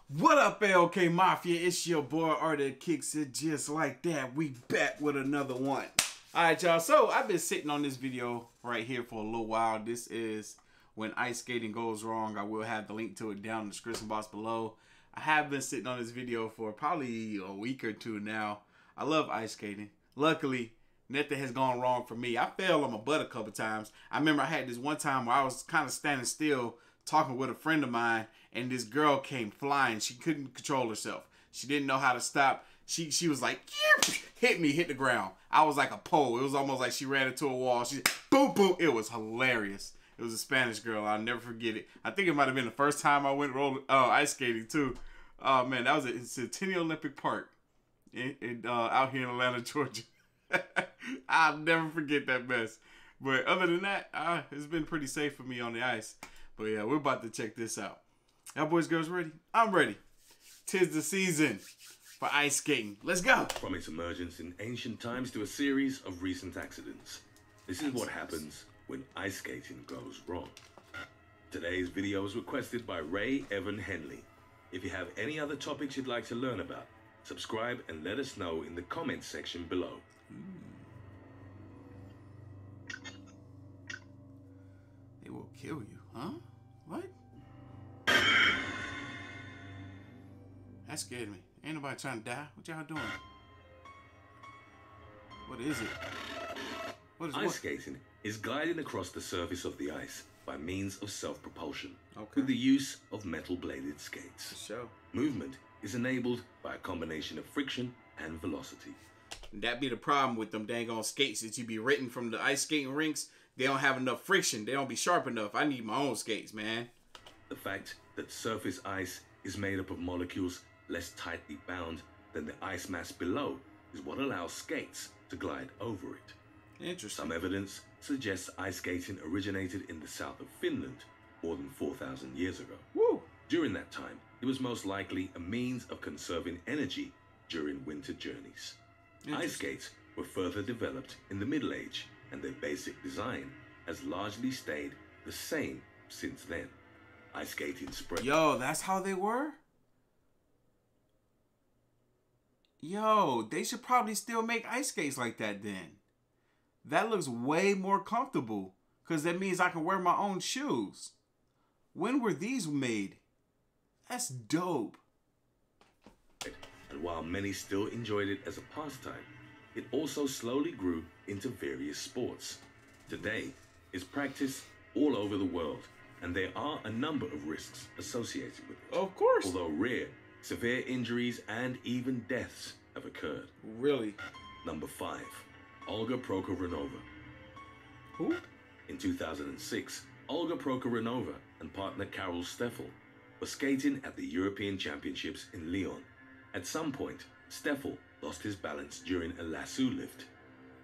What up, LK Mafia? It's your boy Artofkickz. Just like that, we back with another one. Alright, y'all. So I've been sitting on this video right here for a little while. This is when ice skating goes wrong. I will have the link to it down in the description box below. I have been sitting on this video for probably a week or two now. I love ice skating. Luckily, nothing has gone wrong for me. I fell on my butt a couple times. I remember I had this one time where I was kind of standing still talking with a friend of mine, and this girl came flying. She couldn't control herself. She didn't know how to stop. She was like, hit the ground. I was like a pole. It was almost like she ran into a wall. She boom, boom. It was hilarious. It was a Spanish girl. I'll never forget it. I think it might have been the first time I went ice skating too. Oh man, that was at Centennial Olympic Park out here in Atlanta, Georgia. I'll never forget that mess. But other than that, it's been pretty safe for me on the ice. But yeah, we're about to check this out. Y'all boys, girls ready? I'm ready. 'Tis the season for ice skating. Let's go. From its emergence in ancient times to a series of recent accidents, this is what happens when ice skating goes wrong. Today's video was requested by Ray Evan Henley. If you have any other topics you'd like to learn about, subscribe and let us know in the comments section below. They will kill you, huh? What? That scared me. Ain't nobody trying to die. What y'all doing? What is it? What is Ice skating is gliding across the surface of the ice by means of self-propulsion, Okay. with the use of metal-bladed skates. For sure. Movement is enabled by a combination of friction and velocity. That be the problem with them dang on skates that you be renting from the ice skating rinks. They don't have enough friction. They don't be sharp enough. I need my own skates, man. The fact that surface ice is made up of molecules less tightly bound than the ice mass below is what allows skates to glide over it. Interesting. Some evidence suggests ice skating originated in the south of Finland more than 4,000 years ago. Woo. During that time, it was most likely a means of conserving energy during winter journeys. Ice skates were further developed in the Middle Age, and their basic design has largely stayed the same since then. Ice skating spread. Yo, that's how they were? Yo, they should probably still make ice skates like that then. That looks way more comfortable, because that means I can wear my own shoes. When were these made? That's dope. And while many still enjoyed it as a pastime, it also slowly grew into various sports. Today, it's practiced all over the world, and there are a number of risks associated with it. Of course. Although rare, severe injuries and even deaths have occurred. Really? Number 5, Olga Prokoronova. Who? In 2006, Olga Prokoronova and partner Karol Steffel were skating at the European Championships in Lyon. At some point, Steffel lost his balance during a lasso lift.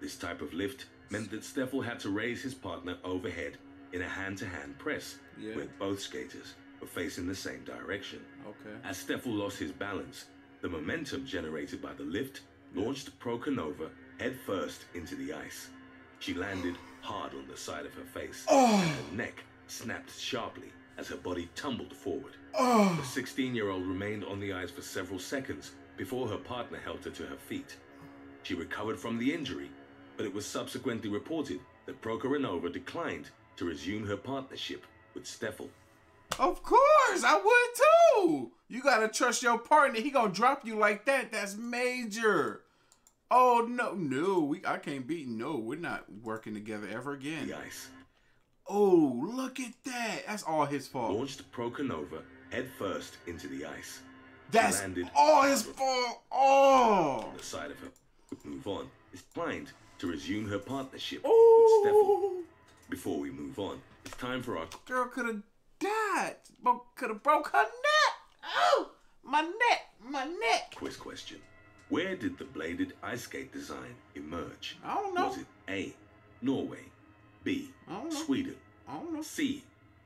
This type of lift meant that Steffel had to raise his partner overhead in a hand-to-hand press, where both skaters were facing the same direction. Okay. As Steffel lost his balance, the momentum generated by the lift launched Prokoronova head first into the ice. She landed hard on the side of her face, and her neck snapped sharply as her body tumbled forward. The 16-year-old remained on the ice for several seconds before her partner helped her to her feet. She recovered from the injury, but it was subsequently reported that Prokoronova declined to resume her partnership with Steffel. Of course, I would too. You gotta trust your partner. He gonna drop you like that. That's major. Oh no, I can't beat. No, we're not working together ever again. The ice. Oh, look at that. That's all his fault. Launched Prokoronova head first into the ice. That's landed all his fault. Oh. on the side of her. Move on. It's declined to resume her partnership with Oh. Steffel. Before we move on, it's time for our Girl could have died. Could have broke her neck. Oh, my neck. quiz question. Where did the bladed ice skate design emerge? I don't know. Was it A, Norway, B, I don't know. Sweden, I don't know. C,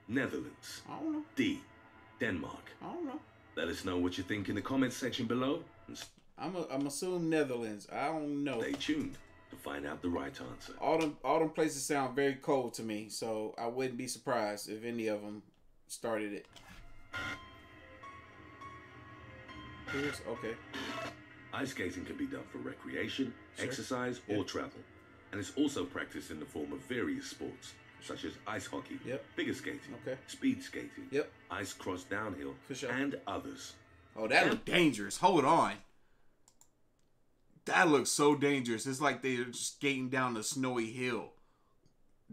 Netherlands, I don't know. D, Denmark? I don't know. Let us know what you think in the comments section below, and I'm assuming Netherlands. I don't know. stay tuned to find out the right answer. All them places sound very cold to me, so I wouldn't be surprised if any of them started it. Here's okay. Ice skating can be done for recreation, Sure. exercise, or travel, and it's also practiced in the form of various sports, such as ice hockey, Yep. figure skating, Okay. speed skating, Yep. ice cross downhill, For sure. and others. Oh, that looked dangerous. Hold on. That looks so dangerous. It's like they're skating down a snowy hill.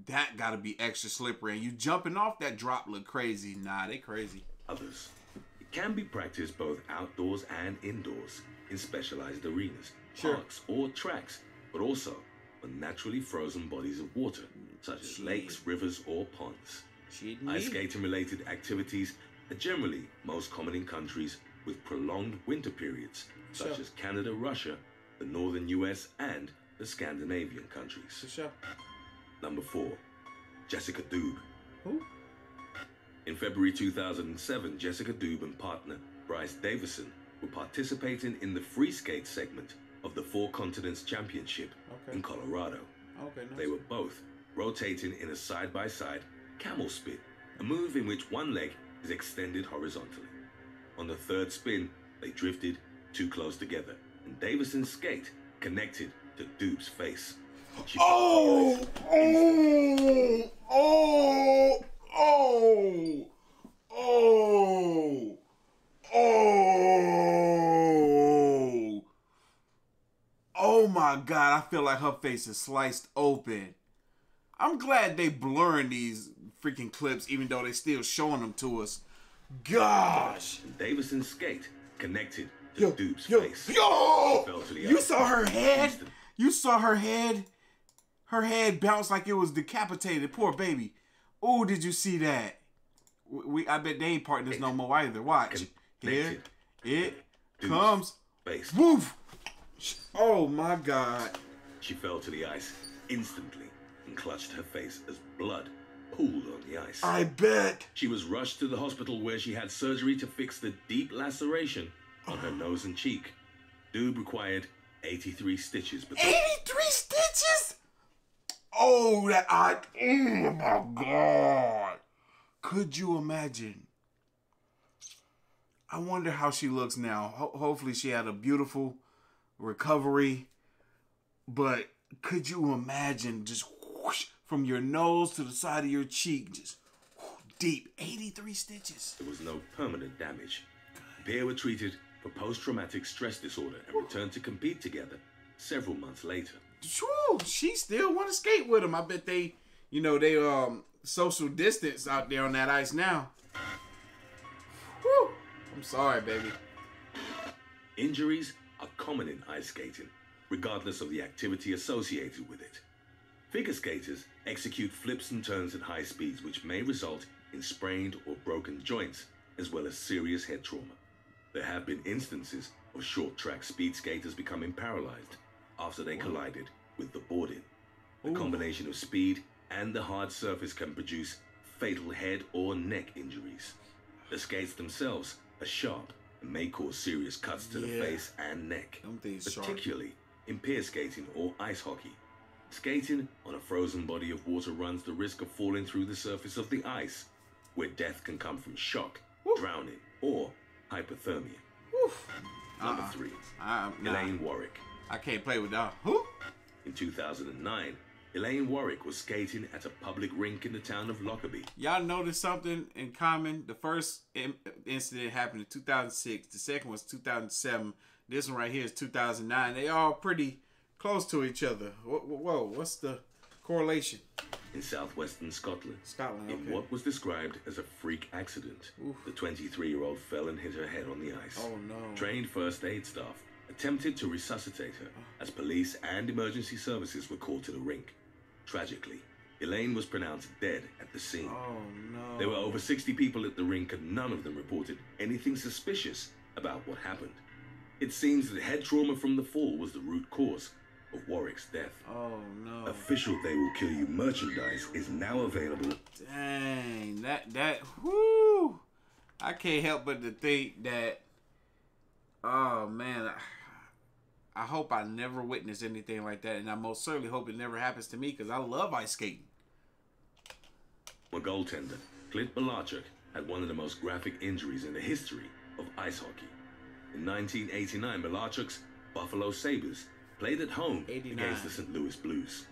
That gotta be extra slippery. And you jumping off that drop look crazy. Nah, they crazy. Others. It can be practiced both outdoors and indoors in specialized arenas, Sure. parks, or tracks, but also on naturally frozen bodies of water, such as Shit. lakes, rivers, or ponds. Shit, Ice skating-related activities are generally most common in countries with prolonged winter periods, such Sure. as Canada, Russia, the northern US, and the Scandinavian countries. For sure. Number 4. Jessica Dube. Who? In February 2007, Jessica Dube and partner Bryce Davison were participating in the free skate segment of the Four Continents Championship Okay. in Colorado. Okay, nice. They were both rotating in a side-by-side camel spin, a move in which one leg is extended horizontally. On the third spin, they drifted too close together, and Davison's skate connected to Dube's face. She Oh! Oh! Oh! Oh! Oh! Oh! Oh my God! I feel like her face is sliced open. I'm glad they blurring these freaking clips, even though they still showing them to us. Gosh! And Davison's skate connected to Dube's face. Yo! Fell to the You ice. saw her head? Instant. You saw her head? Her head bounced like it was decapitated. Poor baby. Oh, did you see that? I bet they ain't partners no more either. Watch. Here it comes. Face. Woof! Oh my God. She fell to the ice instantly and clutched her face as blood pooled on the ice. I bet. She was rushed to the hospital where she had surgery to fix the deep laceration on her nose and cheek. Dube required 83 stitches. But 83 stitches? Oh, oh my God. Could you imagine? I wonder how she looks now. Hopefully she had a beautiful recovery. But could you imagine just whoosh, from your nose to the side of your cheek, just deep, 83 stitches. There was no permanent damage. The pair were treated for post-traumatic stress disorder and returned to compete together several months later. True, she still want to skate with him. I bet they, they social distance out there on that ice now. Whew. I'm sorry, baby. Injuries are common in ice skating, regardless of the activity associated with it. Figure skaters execute flips and turns at high speeds, which may result in sprained or broken joints, as well as serious head trauma. There have been instances of short-track speed skaters becoming paralyzed after they collided with the boarding. The combination of speed and the hard surface can produce fatal head or neck injuries. The skates themselves are sharp and may cause serious cuts to the face and neck, particularly in pier skating or ice hockey. Skating on a frozen body of water runs the risk of falling through the surface of the ice, where death can come from shock, drowning, or hypothermia. Number 3, Elaine Warwick. I can't play with that. Who? In 2009, Elaine Warwick was skating at a public rink in the town of Lockerbie. Y'all noticed something in common? The first incident happened in 2006. The second was 2007. This one right here is 2009. They all pretty close to each other. Whoa, what's the correlation? In southwestern Scotland. Scotland, okay. In what was described as a freak accident, the 23-year-old fell and hit her head on the ice. Oh, no. Trained first aid staff attempted to resuscitate her as police and emergency services were called to the rink. Tragically, Elaine was pronounced dead at the scene. Oh, no. There were over 60 people at the rink and none of them reported anything suspicious about what happened. It seems that head trauma from the fall was the root cause of Warwick's death. Oh, no. Official They Will Kill You merchandise is now available. Dang, whoo. I can't help but to think that, oh, man, I hope I never witness anything like that, and I most certainly hope it never happens to me, because I love ice skating. A goaltender, Clint Malarchuk, had one of the most graphic injuries in the history of ice hockey. In 1989, Malarchuk's Buffalo Sabres played at home 89. against the St. Louis Blues.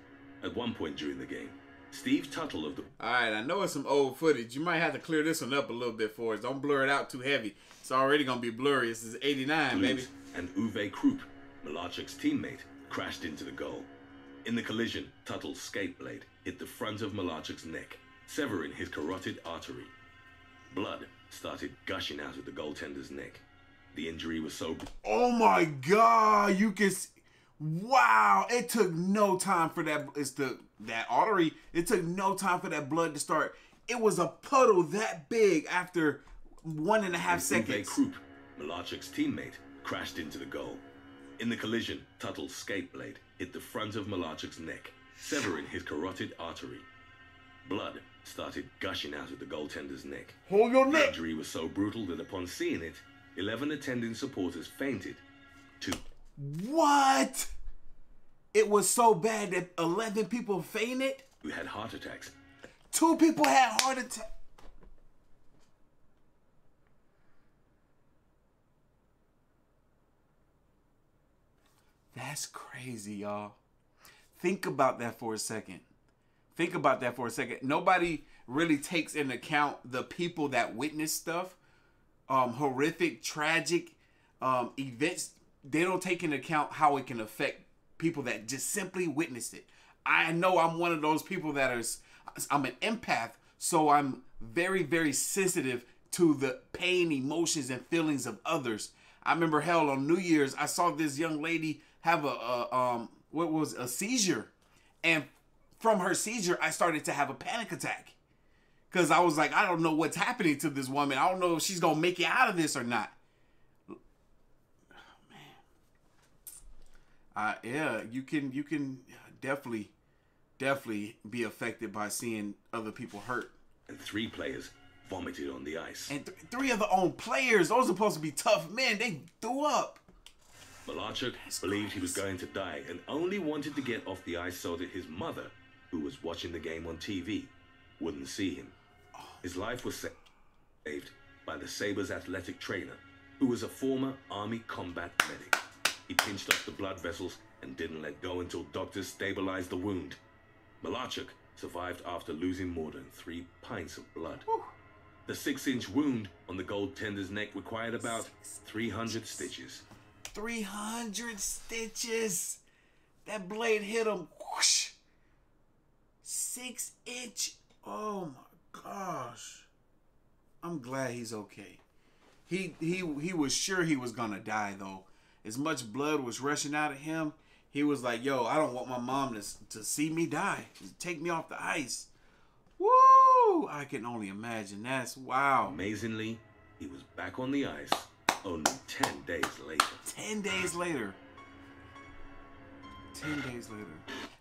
At one point during the game, Steve Tuttle of the... Alright, I know it's some old footage. You might have to clear this one up a little bit for us. Don't blur it out too heavy. It's already going to be blurry. This is 89, Blues baby. and Uwe Krupp, Malarchuk's teammate, crashed into the goal. In the collision, Tuttle's skate blade hit the front of Malarchuk's neck, severing his carotid artery. Blood started gushing out of the goaltender's neck. The injury was so... Oh my God! You can... Wow! It took no time for that... that artery. It took no time for that blood to start. It was a puddle that big after 1.5 seconds. Uwe Krupp, Malarchuk's teammate, crashed into the goal. In the collision, Tuttle's skate blade hit the front of Malarchuk's neck, severing his carotid artery. Blood started gushing out of the goaltender's neck. Hold your The neck! injury was so brutal that upon seeing it, 11 attending supporters fainted. What? It was so bad that 11 people fainted? Who had heart attacks. 2 people had heart attacks. That's crazy, y'all. Think about that for a second. Think about that for a second. Nobody really takes into account the people that witness stuff. Horrific, tragic events. They don't take into account how it can affect people that just simply witnessed it. I know I'm one of those people I'm an empath, so I'm very, very sensitive to the pain, emotions, and feelings of others. I remember, hell, on New Year's, I saw this young lady have a seizure, and from her seizure, I started to have a panic attack, because I was like, I don't know what's happening to this woman. I don't know if she's gonna make it out of this or not. Yeah, you can definitely be affected by seeing other people hurt. And 3 players vomited on the ice. And 3 of the own players, those are supposed to be tough men, they threw up. Malarchuk believed he was going to die and only wanted to get off the ice so that his mother, who was watching the game on TV, wouldn't see him. His life was saved by the Sabres athletic trainer, who was a former Army combat medic. He pinched off the blood vessels and didn't let go until doctors stabilized the wound. Malarchuk survived after losing more than 3 pints of blood. Whew. The 6-inch wound on the goaltender's neck required about 300 stitches. 300 stitches. That blade hit him. Whoosh. 6-inch. Oh my gosh. I'm glad he's okay. He was sure he was gonna die though. As much blood was rushing out of him, he was like, yo, I don't want my mom to see me die. Just take me off the ice. Woo! I can only imagine. That's wow. Amazingly, he was back on the ice only 10 days later. 10 days later. 10 days later.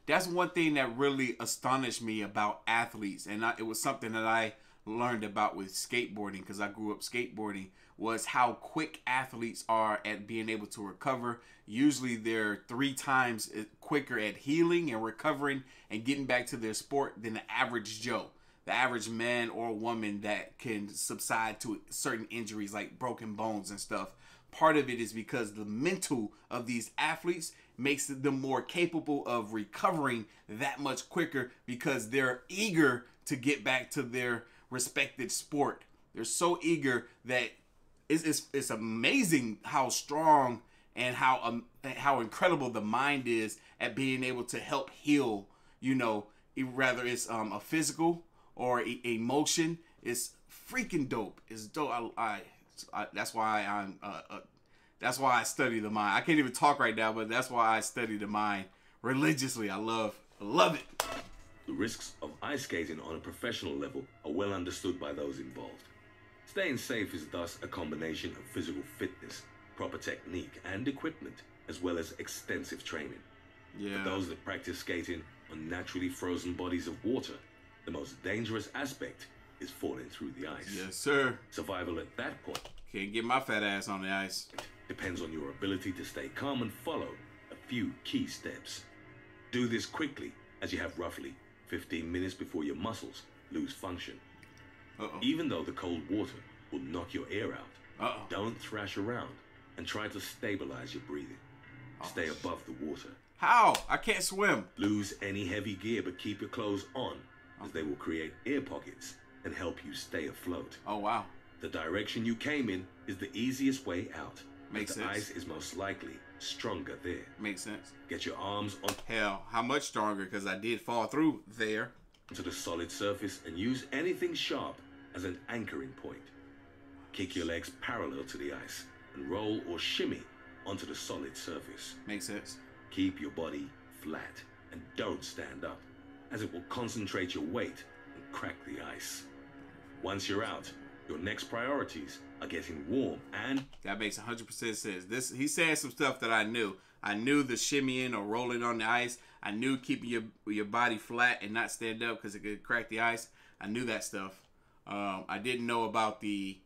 That's one thing that really astonished me about athletes. And it was something that I learned about with skateboarding, because I grew up skateboarding, was how quick athletes are at being able to recover. Usually they're 3 times quicker at healing and recovering and getting back to their sport than the average Joe. The average man or woman that can subside to certain injuries like broken bones and stuff. Part of it is because the mental of these athletes makes them more capable of recovering that much quicker, because they're eager to get back to their respected sport. They're so eager that it's amazing how strong and how incredible the mind is at being able to help heal, you know, whether it's a physical or emotion. It's freaking dope. It's dope. That's why that's why I study the mind. I can't even talk right now, but that's why I study the mind religiously. I love it. The risks of ice skating on a professional level are well understood by those involved. Staying safe is thus a combination of physical fitness, proper technique and equipment, as well as extensive training. Yeah. For those that practice skating on naturally frozen bodies of water, the most dangerous aspect is falling through the ice. Yes, sir. Survival at that point Can't get my fat ass on the ice. depends on your ability to stay calm and follow a few key steps. Do this quickly, as you have roughly 15 minutes before your muscles lose function. Even though the cold water will knock your air out, don't thrash around and try to stabilize your breathing. Stay above the water. How? I can't swim. Lose any heavy gear, but keep your clothes on, as they will create air pockets and help you stay afloat. Oh, wow. The direction you came in is the easiest way out. Makes sense. The ice is most likely stronger there. Makes sense. Get your arms on. Hell, how much stronger? Because I did fall through there. To the solid surface and use anything sharp as an anchoring point. Kick your legs parallel to the ice and roll or shimmy onto the solid surface. Makes sense. Keep your body flat and don't stand up, as it will concentrate your weight and crack the ice. Once you're out, your next priorities are getting warm and... That makes 100% sense. He's saying some stuff that I knew. I knew the shimmying or rolling on the ice. I knew keeping your body flat and not stand up because it could crack the ice. I knew that stuff. I didn't know about the...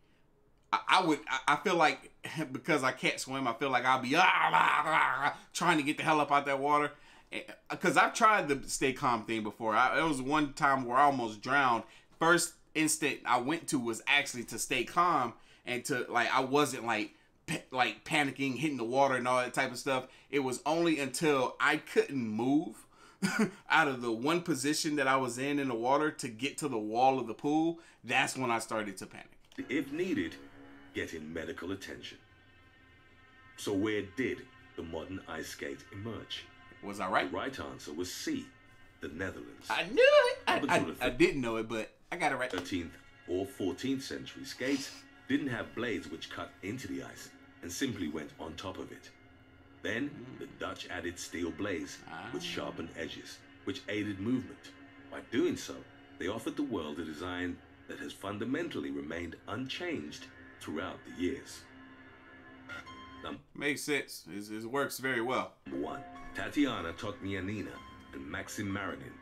I feel like because I can't swim, I feel like I'll be trying to get the hell up out that water. Because I've tried the stay calm thing before. There was one time where I almost drowned. First instant I went to was actually to stay calm and to I wasn't like panicking, hitting the water and all that type of stuff. It was only until I couldn't move out of the one position that I was in the water to get to the wall of the pool. That's when I started to panic. If needed, getting medical attention. So where did the modern ice skate emerge? Was I right? The right answer was C, the Netherlands. I knew it. I didn't know it, but I got it right. 13th or 14th century skates didn't have blades which cut into the ice and simply went on top of it. Then the Dutch added steel blades with sharpened edges, which aided movement. By doing so, they offered the world a design that has fundamentally remained unchanged throughout the years. Makes sense. It works very well. Number 1. Tatiana Totmianina and Maxim Marinin.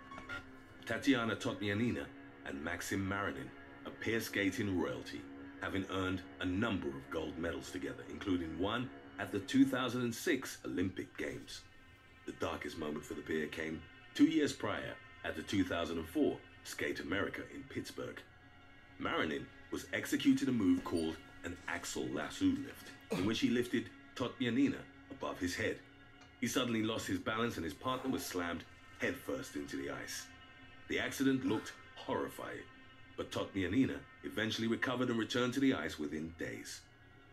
Tatiana Totmianina and Maxim Marinin, a pair skating royalty, having earned a number of gold medals together, including one at the 2006 Olympic Games. The darkest moment for the pair came 2 years prior at the 2004 Skate America in Pittsburgh. Marinin was executing a move called an AXEL lasso lift, in which he lifted Totmianina above his head. He suddenly lost his balance and his partner was slammed headfirst into the ice. The accident looked horrifying, but Totmianina eventually recovered and returned to the ice within days.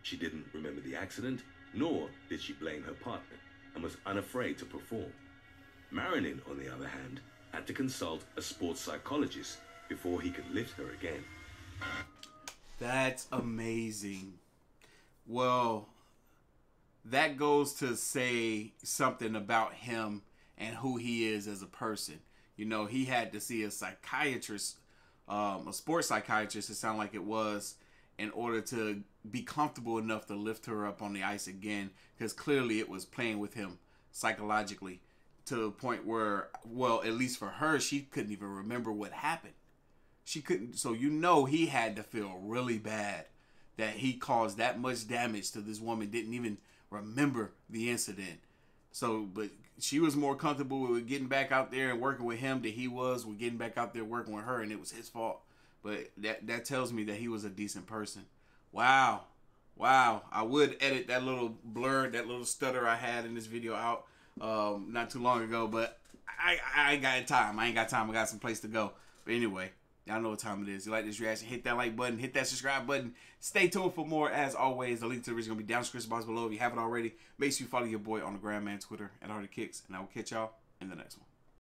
She didn't remember the accident, nor did she blame her partner, and was unafraid to perform. Marinin, on the other hand, had to consult a sports psychologist before he could lift her again. That's amazing. Well, that goes to say something about him and who he is as a person. You know, he had to see a psychiatrist, a sports psychiatrist, it sounded like it was, in order to be comfortable enough to lift her up on the ice again, because clearly it was playing with him psychologically to the point where, well, at least for her, she couldn't even remember what happened. She couldn't, so you know he had to feel really bad that he caused that much damage to this woman, didn't even remember the incident. So, but she was more comfortable with getting back out there and working with him than he was with getting back out there working with her, and it was his fault. But that tells me that he was a decent person. Wow. Wow. I would edit that little blur, that little stutter I had in this video out not too long ago, but I ain't got time. I ain't got time. I got some place to go. But anyway, y'all know what time it is. You like this reaction, hit that like button, hit that subscribe button. Stay tuned for more. As always, the link to the video is going to be down in the description box below. If you haven't already, make sure you follow your boy on the gram and Twitter at Artofkickz, and I will catch y'all in the next one.